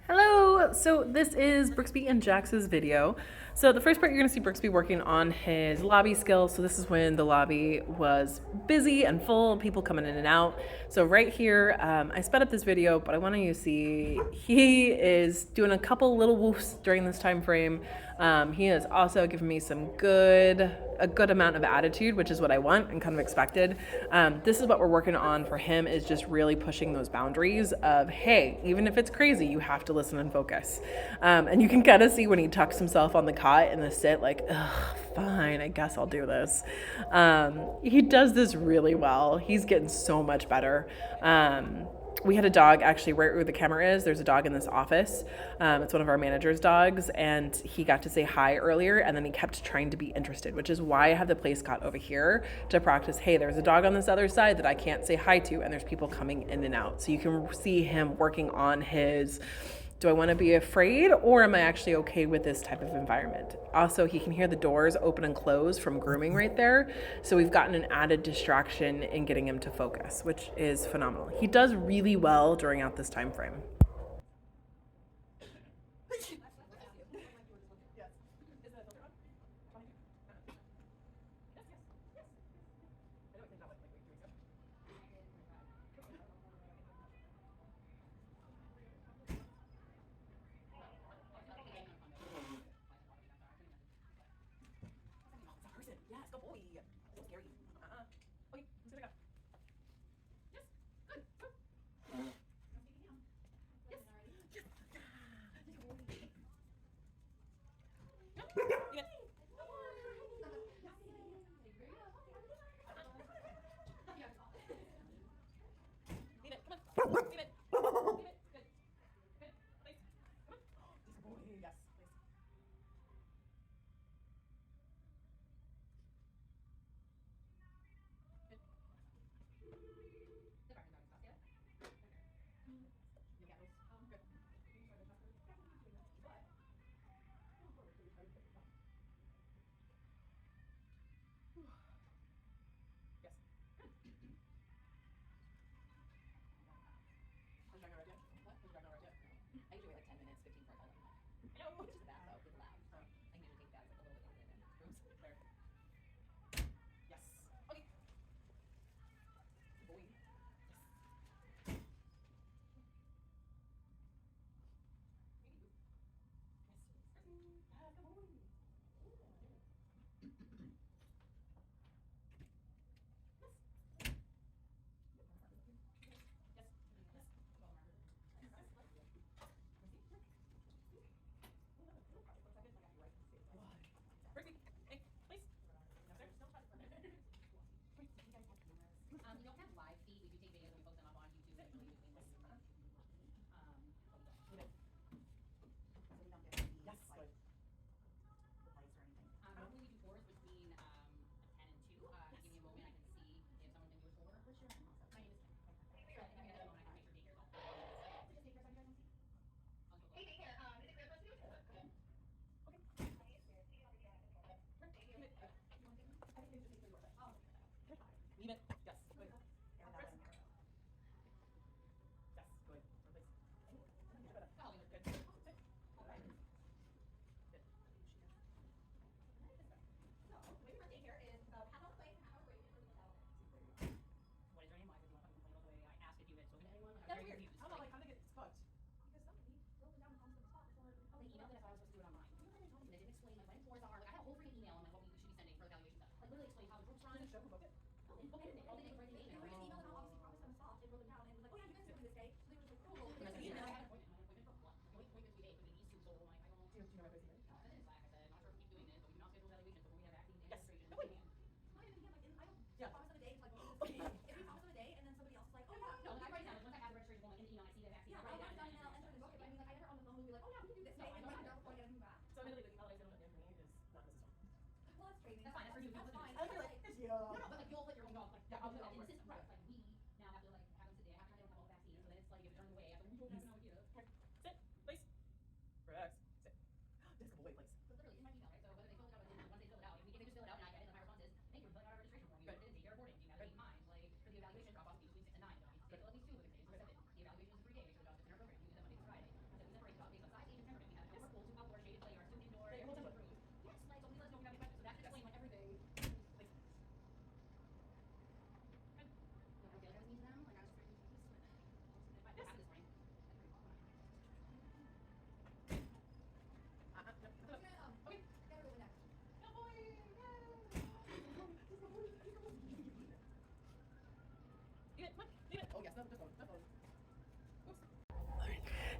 Hello! So this is Brooksby and Jax's video. So the first part you're going to see Brooksby working on his lobby skills. So this is when the lobby was busy and full, people coming in and out. So right here, I sped up this video, but I want you to see he is doing a couple little woofs during this time frame. He has also given me a good amount of attitude, which is what I want and kind of expected. This is what we're working on for him, is just really pushing those boundaries of, hey, even if it's crazy, you have to listen and focus. And you can kind of see when he tucks himself on the cot in the sit, like, ugh, fine, I guess I'll do this. He does this really well. He's getting so much better. We had a dog actually right where the camera is. There's a dog in this office. It's one of our manager's dogs, and he got to say hi earlier, and then he kept trying to be interested, which is why I have the place cot over here to practice. Hey, there's a dog on this other side that I can't say hi to, and there's people coming in and out. So you can see him working on his, do I want to be afraid, or am I actually okay with this type of environment? Also, he can hear the doors open and close from grooming right there. So we've gotten an added distraction in getting him to focus, which is phenomenal. He does really well during out this time frame.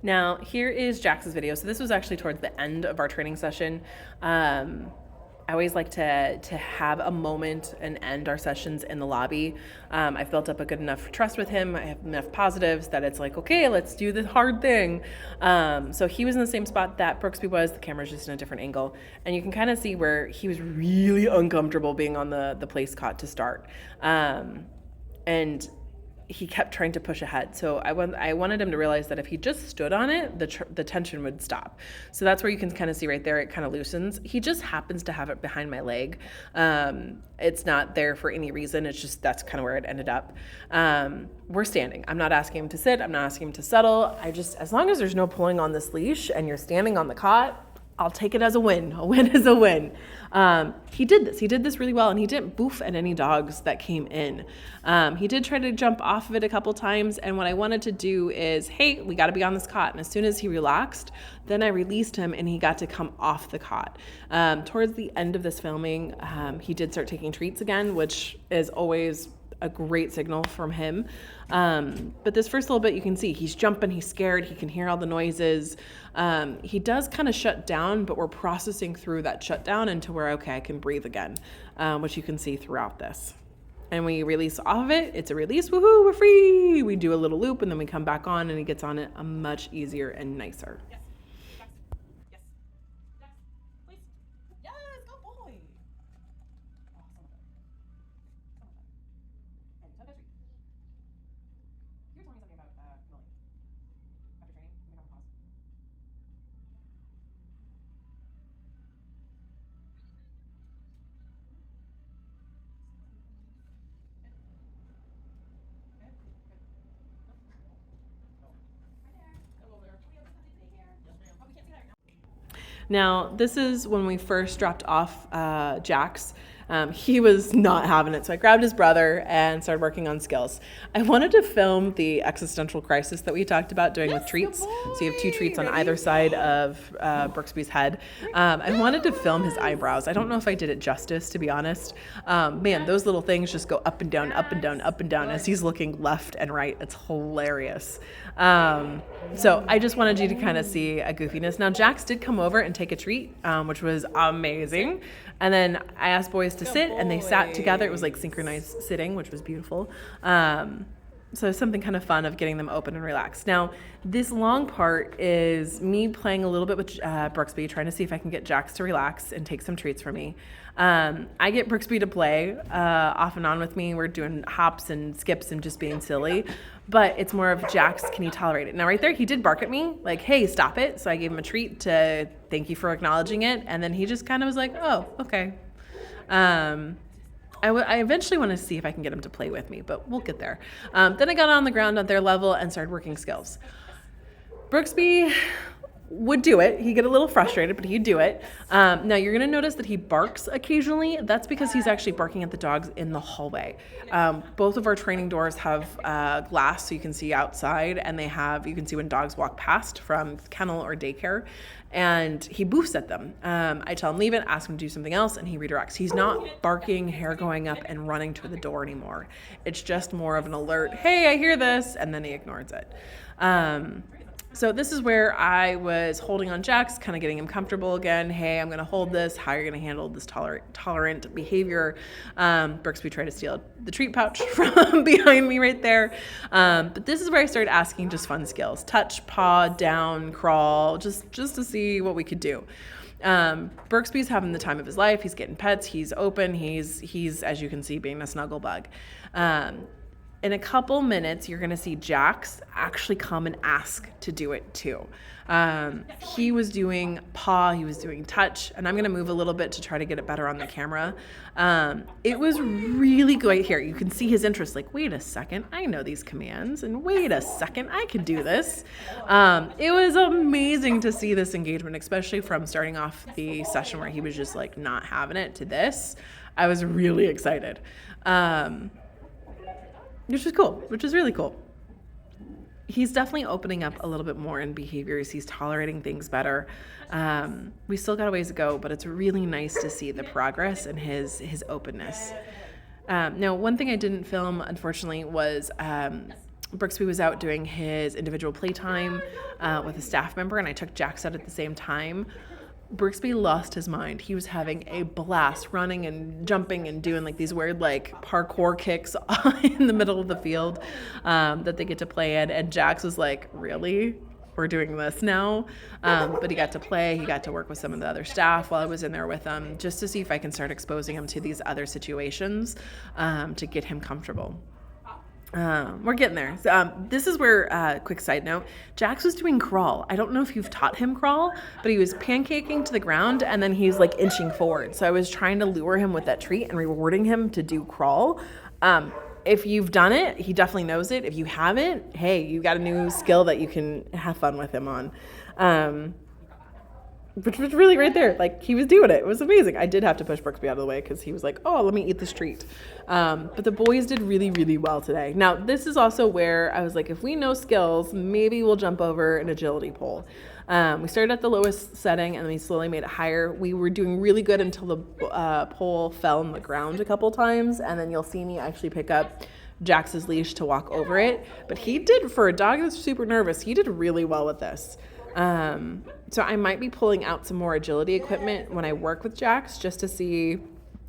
Now, here is Jax's video. So this was actually towards the end of our training session. I always like to have a moment and end our sessions in the lobby. I've built up a good enough trust with him. I have enough positives that it's like, okay, let's do the hard thing. So he was in the same spot that Brooksby was. The camera's just in a different angle. And you can kind of see where he was really uncomfortable being on the place cot to start. And he kept trying to push ahead. So I wanted him to realize that if he just stood on it, the tension would stop. So that's where you can kind of see right there, it kind of loosens. He just happens to have it behind my leg. It's not there for any reason. It's just, that's kind of where it ended up. We're standing. I'm not asking him to sit. I'm not asking him to settle. As long as there's no pulling on this leash and you're standing on the cot, I'll take it as a win. A win is a win. He did this really well, and he didn't boof at any dogs that came in. He did try to jump off of it a couple times, and what I wanted to do is, hey, we got to be on this cot. And as soon as he relaxed, then I released him and he got to come off the cot. Towards the end of this filming, he did start taking treats again, which is always a great signal from him. But this first little bit, you can see he's jumping, he's scared, he can hear all the noises. He does kind of shut down, but we're processing through that shutdown into where, okay, I can breathe again, which you can see throughout this. And we release off of it, it's a release, woohoo, we're free. We do a little loop and then we come back on and he gets on it much easier and nicer. Yes. Yes. Yes. Please. Yes, go boy. You're telling me something about Millie. After training, we have a pause. Now, this is when we first dropped off Jax. He was not having it, so I grabbed his brother and started working on skills. I wanted to film the existential crisis that we talked about doing with treats. So you have 2 treats on either side of Brooksby's head. I wanted to film his eyebrows. I don't know if I did it justice, to be honest. Man, those little things just go up and down, up and down, up and down as he's looking left and right. It's hilarious. So I just wanted you to kind of see a goofiness. Now, Jax did come over and take a treat, which was amazing. And then I asked boys to sit, and they sat together. It was like synchronized sitting, which was beautiful. So something kind of fun of getting them open and relaxed. Now, this long part is me playing a little bit with Brooksby, trying to see if I can get Jax to relax and take some treats for me. I get Brooksby to play off and on with me. We're doing hops and skips and just being silly. But it's more of Jax, can you tolerate it? Now, right there, he did bark at me, like, hey, stop it. So I gave him a treat to thank you for acknowledging it. And then he just kind of was like, oh, okay. I eventually want to see if I can get him to play with me, but we'll get there. Then I got on the ground at their level and started working skills. Brooksby would do it. He'd get a little frustrated, but he'd do it. Now you're going to notice that he barks occasionally. That's because he's actually barking at the dogs in the hallway. Both of our training doors have glass so you can see outside, and you can see when dogs walk past from kennel or daycare, and he boofs at them. I tell him leave it, ask him to do something else, and he redirects. He's not barking, hair going up, and running to the door anymore. It's just more of an alert, hey, I hear this, and then he ignores it. So this is where I was holding on Jax, kind of getting him comfortable again. Hey, I'm going to hold this. How are you going to handle this tolerant behavior? Brooksby tried to steal the treat pouch from behind me right there. But this is where I started asking just fun skills. Touch, paw, down, crawl, just to see what we could do. Brooksby's having the time of his life. He's getting pets. He's open. He's as you can see, being a snuggle bug. In a couple minutes, you're going to see Jax actually come and ask to do it too. He was doing paw, he was doing touch, and I'm going to move a little bit to try to get it better on the camera. It was really good here. You can see his interest, like, wait a second, I know these commands, and wait a second, I can do this. It was amazing to see this engagement, especially from starting off the session where he was just like not having it to this. I was really excited. Which is cool, which is really cool. He's definitely opening up a little bit more in behaviors. He's tolerating things better. We still got a ways to go, but it's really nice to see the progress and his openness. Now, one thing I didn't film, unfortunately, was Brooksby was out doing his individual playtime with a staff member, and I took Jax out at the same time. Brooksby lost his mind. He was having a blast running and jumping and doing like these weird like parkour kicks in the middle of the field that they get to play in. And Jax was like, really? We're doing this now? But he got to play. He got to work with some of the other staff while I was in there with him, just to see if I can start exposing him to these other situations to get him comfortable. We're getting there. This is where, quick side note, Jax was doing crawl. I don't know if you've taught him crawl, but he was pancaking to the ground and then he's like inching forward. So I was trying to lure him with that treat and rewarding him to do crawl. If you've done it, he definitely knows it. If you haven't, hey, you got a new skill that you can have fun with him on. Which was really right there. Like, he was doing it. It was amazing. I did have to push Brooksby out of the way because he was like, oh, let me eat this treat. But the boys did really, really well today. Now, this is also where I was like, if we know skills, maybe we'll jump over an agility pole. We started at the lowest setting and then we slowly made it higher. We were doing really good until the pole fell on the ground a couple times. And then you'll see me actually pick up Jax's leash to walk over it. But he did, for a dog that's super nervous, he did really well with this. So I might be pulling out some more agility equipment when I work with Jax, just to see,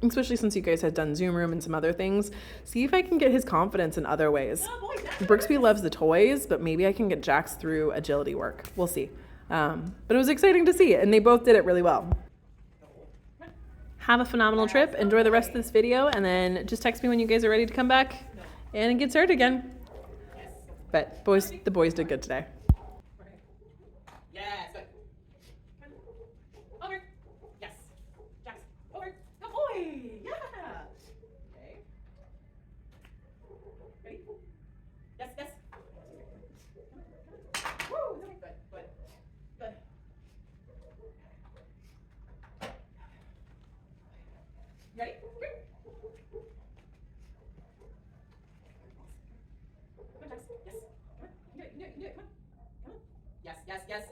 especially since you guys have done Zoom Room and some other things, see if I can get his confidence in other ways. Brooksby loves the toys, but maybe I can get Jax through agility work. We'll see. But it was exciting to see it, and they both did it really well. Have a phenomenal trip. Enjoy the rest of this video, and then just text me when you guys are ready to come back and get started again. But the boys did good today. Yes, good. Over. Yes. Jax. Over. Good boy. Yeah. Okay. Ready? Yes, yes. Woo. Good, good, good. Ready? Come on, Jax. Yes. Come on. You can do it. You can do it. You can do it. Come on. Come on. Yes, yes, yes.